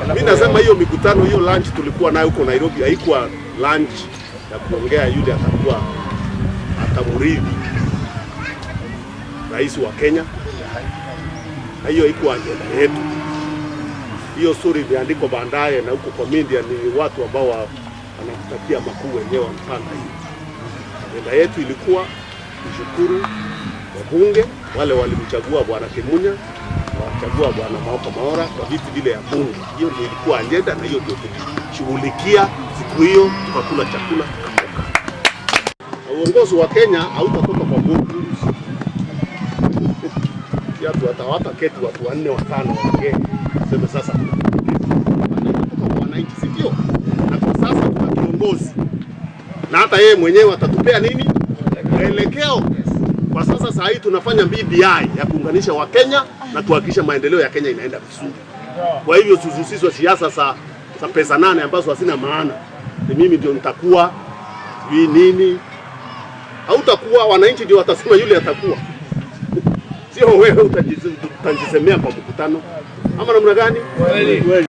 Mimi nasema hiyo mikutano, hiyo lunch tulikuwa nayo huko Nairobi haikuwa lunch ya kuongea yule atakuwa atamurithi rais wa Kenya. Na hiyo haikuwa ajenda yetu. Hiyo story imeandikwa baadaye na huko kwa media, ni watu ambao wanatakia makuu wenyewe wanapanga hiyo. Ajenda yetu ilikuwa kushukuru wabunge wale walimchagua Bwana Kimunya, wachagua Bwana Maoko Maora kwa viti vile ya bunge. Hiyo ndio ilikuwa ajenda na hiyo ndio tulishughulikia siku hiyo, tukakula chakula tukatoka. Uongozi wa Kenya hautatoka kwa bunge. Watu hawataketi watu 4 au 5 waongee sema sasa tunatoka kwa wananchi, sivyo? Na kwa sasa tuna kiongozi na hata yeye mwenyewe atatupea nini mwelekeo. Kwa sasa hii tunafanya BBI ya kuunganisha wa Kenya na tuhakikisha maendeleo ya Kenya inaenda vizuri. Kwa hivyo susisizwe siasa za pesa 8 ambazo hazina maana. Ni mimi ndio nitakuwa nini, hautakuwa wananchi ndio watasema yule atakuwa. Sio wewe utajisemea kwa mkutano ama namna gani?